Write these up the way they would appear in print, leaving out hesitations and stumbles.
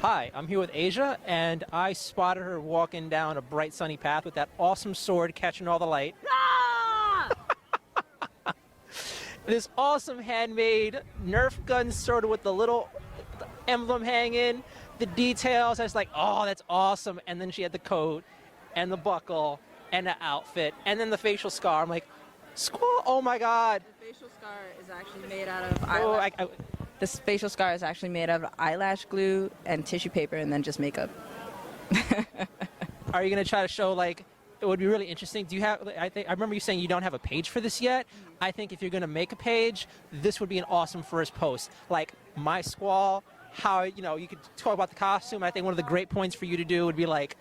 Hi, I'm here with Asia, and I spotted her walking down a bright sunny path with that awesome sword catching all the light. Ah! This awesome handmade Nerf gun sword with the little emblem hanging, the details. I was like, oh, that's awesome. And then she had the coat and the buckle and the outfit and then the facial scar. I'm like, Squall, oh my God. The facial scar is actually made out of eyelash. This facial scar is actually made out of eyelash glue and tissue paper and then just makeup. Are you going to try to show, like, it would be really interesting. Do you have, I remember you saying you don't have a page for this yet. I think if you're going to make a page, this would be an awesome first post. Like, my Squall, how, you know, you could talk about the costume. I think one of the great points for you to do would be like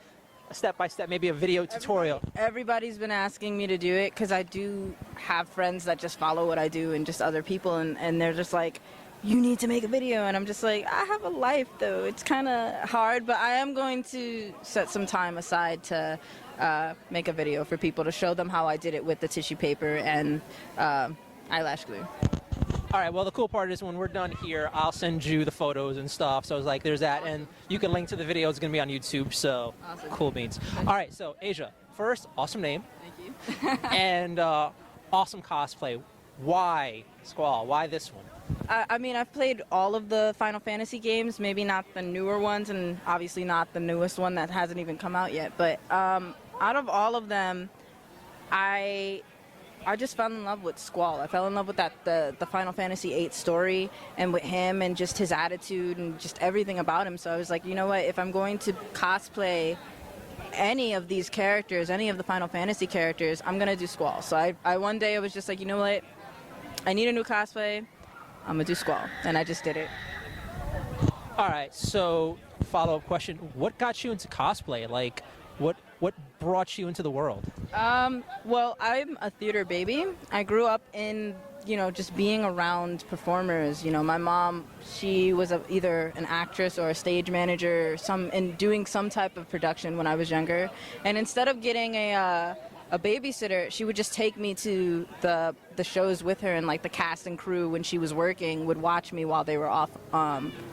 a step-by-step, maybe a video tutorial. Everybody's been asking me to do it because I do have friends that just follow what I do and just other people, and they're just like, you need to make a video, and I'm just like, I have a life though. It's kind of hard, but I am going to set some time aside to make a video for people to show them how I did it with the tissue paper and eyelash glue. All right, well, the cool part is when we're done here, I'll send you the photos and stuff. So it's like, there's that, and you can link to the video. It's going to be on YouTube, so awesome. Cool beans. All right, so Asia, first, awesome name. Thank you. And awesome cosplay. Why Squall? Why this one? I mean, I've played all of the Final Fantasy games, maybe not the newer ones, and obviously not the newest one that hasn't even come out yet. But out of all of them, I just fell in love with Squall. I fell in love with the Final Fantasy VIII story and with him and just his attitude and just everything about him. So I was like, you know what, if I'm going to cosplay any of these characters, any of the Final Fantasy characters, I'm going to do Squall. So I one day I was just like, you know what, I need a new cosplay. I'm going to do Squall. And I just did it. All right, so follow-up question. What got you into cosplay? Like, what brought you into the world? Well, I'm a theater baby. I grew up in, you know, just being around performers. You know, my mom, she was either an actress or a stage manager, and doing some type of production when I was younger. And instead of getting a babysitter, she would just take me to the shows with her, and like the cast and crew when she was working would watch me while they were off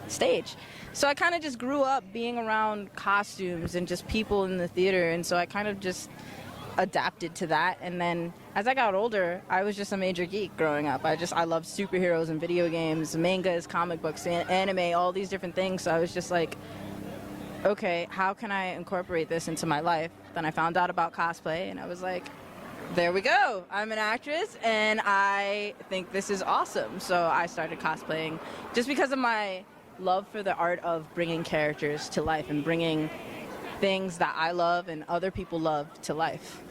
stage. So I kind of just grew up being around costumes and just people in the theater, and so I kind of just adapted to that. And then as I got older, I was just a major geek growing up. I loved superheroes and video games, mangas, comic books, anime, all these different things. So I was just like, okay, how can I incorporate this into my life? Then I found out about cosplay, and I was like, there we go. I'm an actress, and I think this is awesome. So I started cosplaying just because of my love for the art of bringing characters to life and bringing things that I love and other people love to life.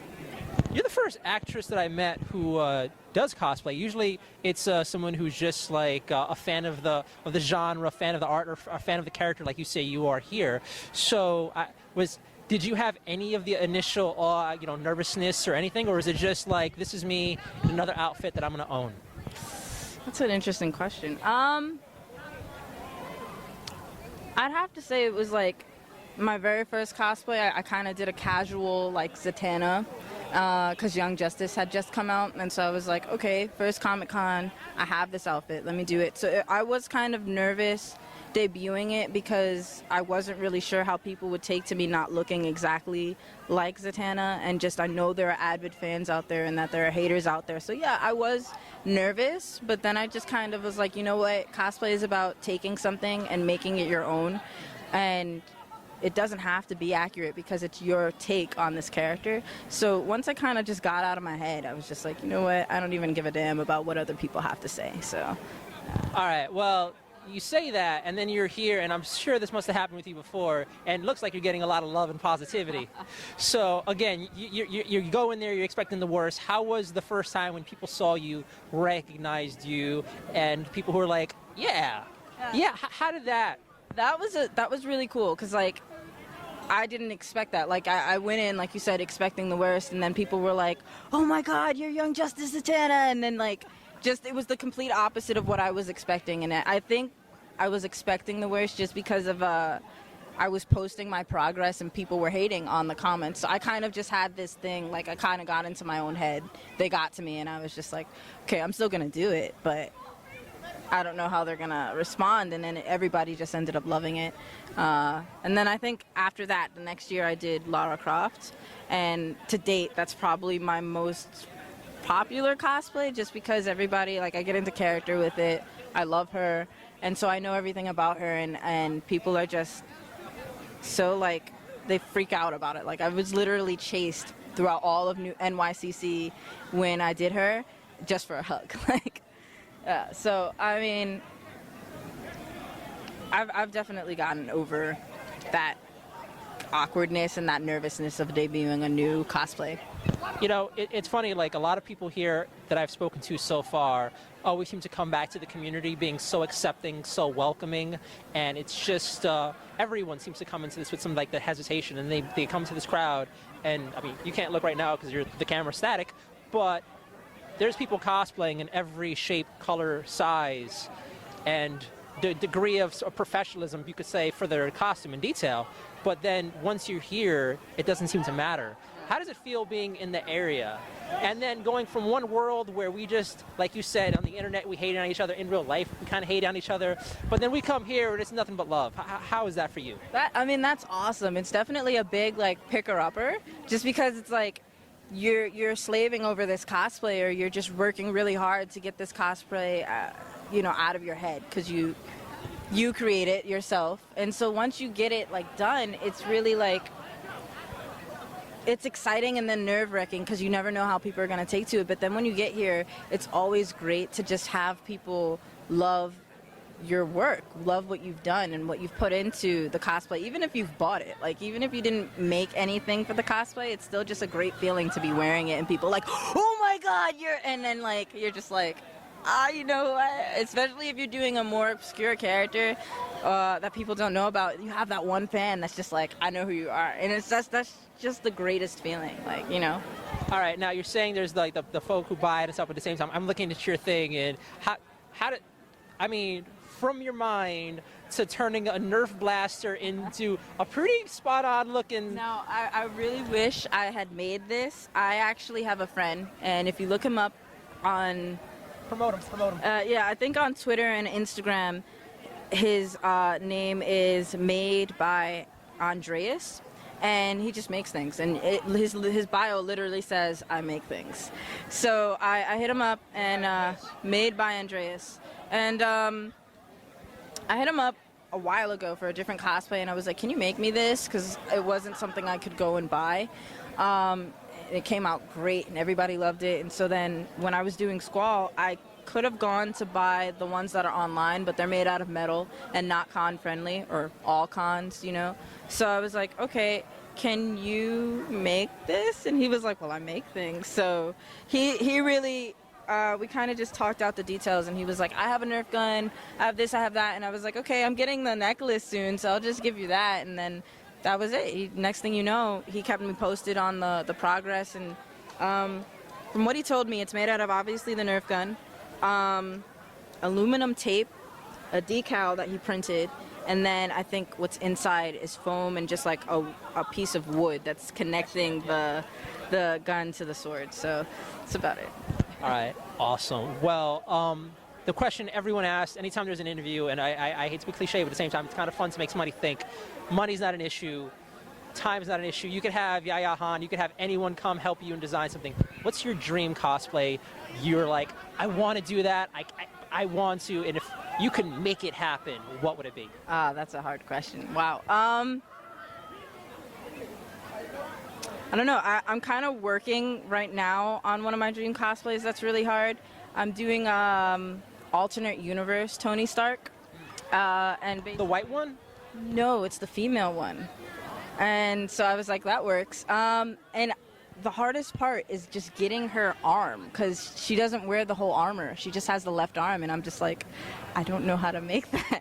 You're the first actress that I met who does cosplay. Usually it's someone who's just like a fan of the genre, a fan of the art, or a fan of the character, like you say you are here. So did you have any of the initial nervousness or anything, or is it just like, this is me in another outfit that I'm going to own? That's an interesting question. I'd have to say it was like my very first cosplay. I kind of did a casual like Zatanna because Young Justice had just come out, and so I was like, okay, first Comic-Con, I have this outfit, let me do it. So I was kind of nervous debuting it because I wasn't really sure how people would take to me not looking exactly like Zatanna, and just I know there are avid fans out there and that there are haters out there. So yeah, I was nervous, but then I just kind of was like, you know what, cosplay is about taking something and making it your own, and it doesn't have to be accurate because it's your take on this character. So once I kind of just got out of my head, I was just like, you know what, I don't even give a damn about what other people have to say. So all right, well, you say that, and then you're here, and I'm sure this must have happened with you before, and it looks like you're getting a lot of love and positivity. So again, you go in there, you're expecting the worst. How was the first time when people saw you, recognized you, and people who were like, yeah. How did that? That was really cool, because like I didn't expect that. Like I went in, like you said, expecting the worst, and then people were like, oh my God, you're Young Justice Zatanna, and then like just it was the complete opposite of what I was expecting. And I think I was expecting the worst just because of I was posting my progress and people were hating on the comments. So I kind of just had this thing, like I kind of got into my own head. They got to me, and I was just like, okay, I'm still gonna do it, but I don't know how they're gonna respond. And then everybody just ended up loving it. And then I think after that, the next year I did Lara Croft, and to date, that's probably my most popular cosplay, just because everybody, like, I get into character with it. I love her, and so I know everything about her, and people are just so, like, they freak out about it. Like, I was literally chased throughout all of New NYCC when I did her just for a hug. Like, so I mean, I've definitely gotten over that awkwardness and that nervousness of debuting a new cosplay. You know, it's funny, like a lot of people here that I've spoken to so far always seem to come back to the community being so accepting, so welcoming, and it's just everyone seems to come into this with some like the hesitation, and they come to this crowd, and I mean, you can't look right now because the camera's static, but there's people cosplaying in every shape, color, size, and the degree of professionalism, you could say, for their costume and detail. But then once you're here, it doesn't seem to matter. How does it feel being in the area? And then going from one world where we just, like you said, on the internet, we hate on each other. In real life, we kind of hate on each other. But then we come here and it's nothing but love. How is that for you? I mean, that's awesome. It's definitely a big, like, picker-upper, just because it's like you're slaving over this cosplay, or you're just working really hard to get this cosplay, you know, out of your head, because you create it yourself. And so once you get it, like, done, it's really like, it's exciting and then nerve-wracking because you never know how people are going to take to it. But then when you get here, it's always great to just have people love your work, love what you've done and what you've put into the cosplay, even if you've bought it. Like, even if you didn't make anything for the cosplay, it's still just a great feeling to be wearing it and people like, oh my God, and then, like, you're just like, you know what? Especially if you're doing a more obscure character that people don't know about, you have that one fan that's just like, I know who you are, and that's just the greatest feeling, like, you know. All right, now you're saying there's like the folk who buy it and stuff at the same time. I'm looking at your thing, and how did, I mean, from your mind to turning a Nerf blaster into a pretty spot-on looking. Now, I really wish I had made this. I actually have a friend, and if you look him up on Promote him. yeah, I think on Twitter and Instagram, his name is Made by Andreas, and he just makes things. And his bio literally says, I make things. So I hit him up, and Made by Andreas. And I hit him up a while ago for a different cosplay, and I was like, can you make me this? Because it wasn't something I could go and buy. It came out great and everybody loved it. And so then when I was doing Squall, I could have gone to buy the ones that are online, but they're made out of metal and not con friendly, or all cons, you know. So I was like, okay, can you make this? And he was like, well, I make things. So he really, we kind of just talked out the details, and he was like, I have a Nerf gun, I have this, I have that. And I was like, okay, I'm getting the necklace soon, so I'll just give you that. And then that was it. Next thing you know, he kept me posted on the progress. And from what he told me, it's made out of, obviously, the Nerf gun, aluminum tape, a decal that he printed, and then I think what's inside is foam and just like a piece of wood that's connecting the gun to the sword. So that's about it. All right, awesome. Well, the question everyone asks anytime there's an interview, and I hate to be cliche, but at the same time, it's kind of fun to make somebody think. Money's not an issue. Time's not an issue. You could have Yaya Han, you could have anyone come help you and design something. What's your dream cosplay? You're like, I want to do that. I want to, and if you can make it happen, what would it be? That's a hard question. Wow. I don't know. I'm kind of working right now on one of my dream cosplays that's really hard. I'm doing alternate universe Tony Stark. And the white one? No, it's the female one. And so I was like, that works. And the hardest part is just getting her arm, because she doesn't wear the whole armor. She just has the left arm, and I'm just like, I don't know how to make that.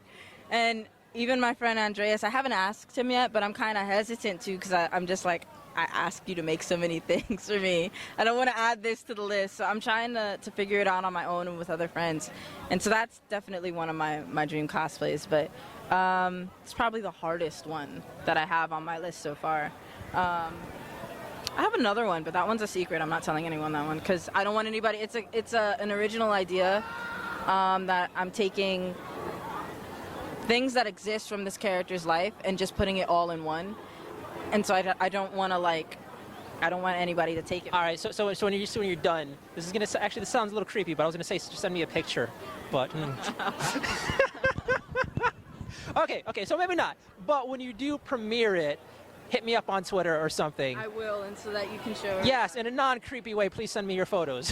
And even my friend Andreas, I haven't asked him yet, but I'm kind of hesitant to, because I'm just like, I asked you to make so many things for me. I don't want to add this to the list, so I'm trying to figure it out on my own and with other friends. And so that's definitely one of my dream cosplays, but it's probably the hardest one that I have on my list so far. I have another one, but that one's a secret. I'm not telling anyone that one because I don't want anybody. It's an original idea, that I'm taking things that exist from this character's life and just putting it all in one. And so I don't want to I don't want anybody to take it. All right, so when you're done, this is gonna actually, this sounds a little creepy, but I was gonna say just send me a picture, but. Okay, so maybe not. But when you do premiere it, hit me up on Twitter or something. I will, and so that you can show. Yes, in a non-creepy way, please send me your photos.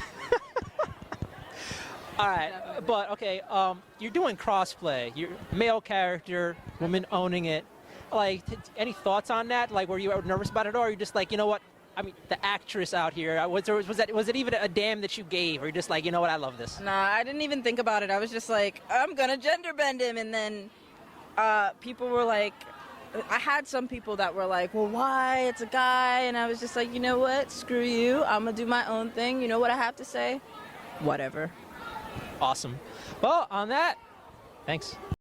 All right, but okay, you're doing crossplay. You're male character, woman owning it. Like, any thoughts on that? Like, were you nervous about it, or are you just like, you know what? I mean, the actress out here, was it even a damn that you gave, or you're just like, you know what? I love this. Nah, I didn't even think about it. I was just like, I'm gonna gender bend him, and then people were like, I had some people that were like, well, why? It's a guy, and I was just like, you know what? Screw you. I'm gonna do my own thing. You know what I have to say? Whatever. Awesome. Well, on that, thanks.